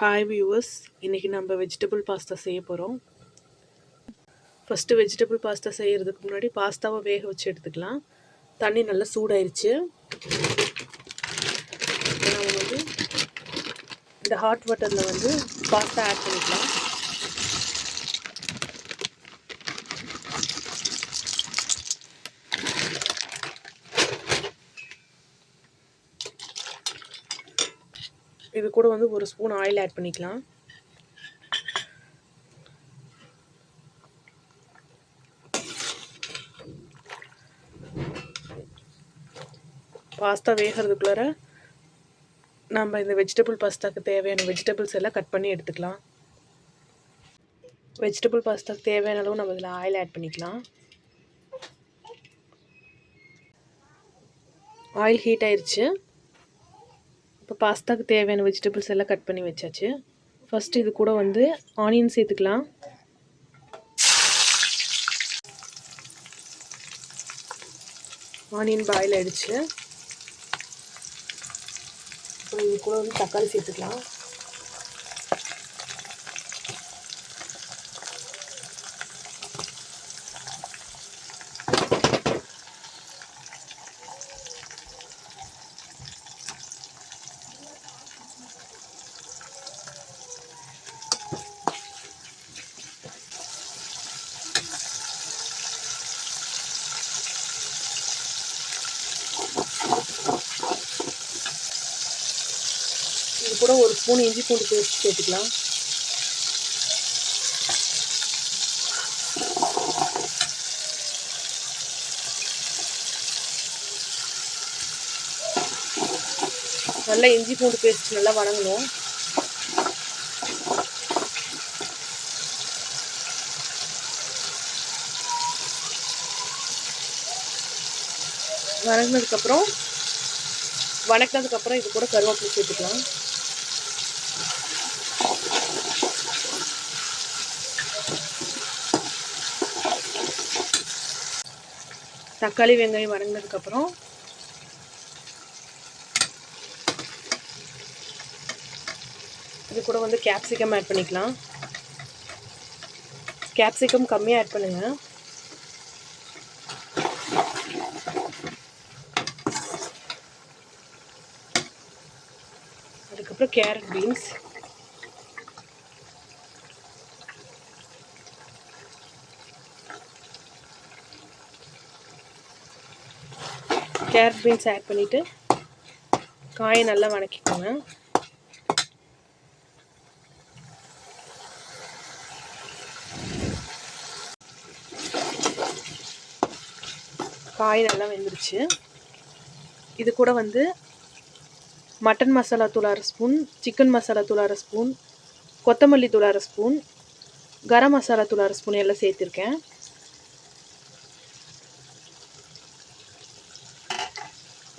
Hi viewers, இன்றைக்கி நம்ம vegetable pasta செய்ய போகிறோம். ஃபஸ்ட்டு வெஜிடபிள் பாஸ்தா செய்கிறதுக்கு முன்னாடி பாஸ்தாவை வேக வச்சு எடுத்துக்கலாம். தண்ணி நல்லா சூடாயிருச்சு. நம்ம வந்து இந்த ஹாட் வாட்டரில் வந்து பாஸ்தா ஆட் பண்ணிக்கலாம். இது கூட வந்து ஒரு ஸ்பூன் ஆயில் ஆட் பண்ணிக்கலாம். பாஸ்தா வேகிறதுக்குள்ளார நம்ம இந்த வெஜிடபிள் பாஸ்தாவுக்கு தேவையான வெஜிடபிள்ஸ் எல்லாம் கட் பண்ணி எடுத்துக்கலாம். வெஜிடபிள் பாஸ்தாவுக்கு தேவையான அளவு நம்ம இதில் ஆயில் ஆட் பண்ணிக்கலாம். ஆயில் ஹீட் ஆயிடுச்சு. இப்போ பாஸ்தாவுக்கு தேவையான வெஜிடபிள்ஸ் எல்லாம் கட் பண்ணி வச்சாச்சு. ஃபஸ்ட்டு இது கூட வந்து ஆனியன் சேர்த்துக்கலாம். ஆனியன் பாயில் ஆகிடுச்சு. அப்புறம் இது கூட வந்து தக்காளி சேர்த்துக்கலாம். இது கூட ஒரு ஸ்பூன் இஞ்சி பூண்டு பேஸ்ட் சேர்த்துக்கலாம். நல்லா இஞ்சி பூண்டு பேஸ்ட் நல்லா வணங்கணும். வணக்கினதுக்கப்புறம் இது கூட கருவேப்பிலை சேர்த்துக்கலாம். தக்காளி வெங்காயம் வணங்கினதுக்கப்புறம் இது கூட வந்து கேப்சிகம் ஆட் பண்ணிக்கலாம். கேப்சிகம் கம்மியாக ஆட் பண்ணுங்கள். அதுக்கப்புறம் கேரட் பீன்ஸ், ஆட் பண்ணிவிட்டு காயை நல்லா வணக்கிக்கோங்க. காய் நல்லா வெந்துருச்சு. இது கூட வந்து மட்டன் மசாலா தூள் 1/2 ஸ்பூன், சிக்கன் மசாலா தூள் 1/2 ஸ்பூன், கொத்தமல்லி தூள் 1/2 ஸ்பூன், கரம் மசாலா தூள் 1/2 ஸ்பூன் எல்லாம் சேர்த்துருக்கேன்.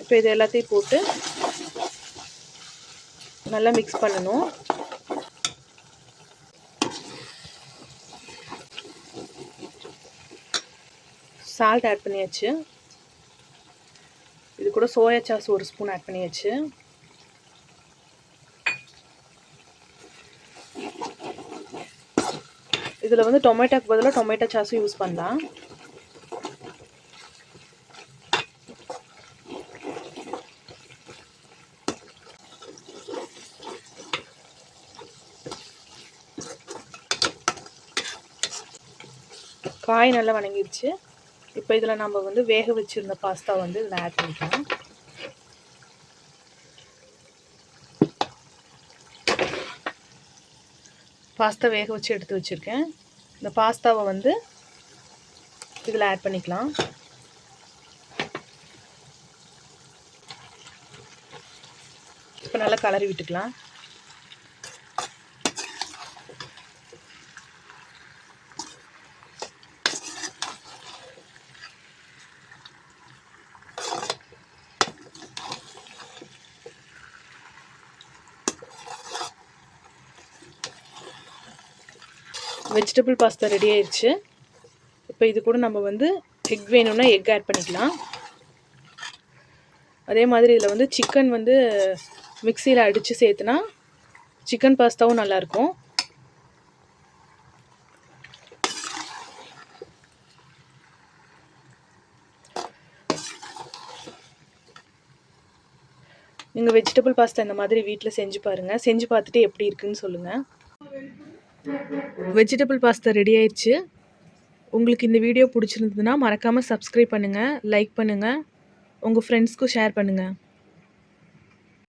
இப்போ இது எல்லாத்தையும் போட்டு நல்லா மிக்ஸ் பண்ணணும். சால்ட் ஆட் பண்ணியாச்சு. இது கூட சோயா சாஸ் 1 ஸ்பூன் ஆட் பண்ணியாச்சு. இதில் வந்து டொமேட்டோக்கு பதிலாக டொமேட்டோ சாஸும் யூஸ் பண்ணலாம். காய் நல்லா வணங்கிடுச்சு. இப்போ இதில் நம்ம வந்து வேக வச்சுருந்த பாஸ்தா வந்து இதில் ஆட் பண்ணிக்கலாம். பாஸ்தா வேக வச்சு எடுத்து வச்சுருக்கேன். இந்த பாஸ்தாவை வந்து இதில் ஆட் பண்ணிக்கலாம். இப்போ நல்லா கலரி விட்டுக்கலாம். வெஜிடபிள் பாஸ்தா ரெடி ஆயிடுச்சு. இப்போ இது கூட நம்ம வந்து எக் வேணும்னா எக் ஆட் பண்ணிக்கலாம். அதே மாதிரி இதில் வந்து சிக்கன் வந்து மிக்சியில் அடித்து சேர்த்துனா சிக்கன் பாஸ்தாவும் நல்லாயிருக்கும். நீங்கள் வெஜிடபிள் பாஸ்தா இந்த மாதிரி வீட்டில் செஞ்சு பாருங்கள். செஞ்சு பார்த்துட்டு எப்படி இருக்குன்னு சொல்லுங்கள். வெஜிடபிள் பாஸ்தா ரெடி ஆயிடுச்சு. உங்களுக்கு இந்த வீடியோ பிடிச்சிருந்ததுன்னா மறக்காமல் சப்ஸ்கிரைப் பண்ணுங்கள், லைக் பண்ணுங்கள், உங்கள் ஃப்ரெண்ட்ஸ்க்கும் ஷேர் பண்ணுங்கள்.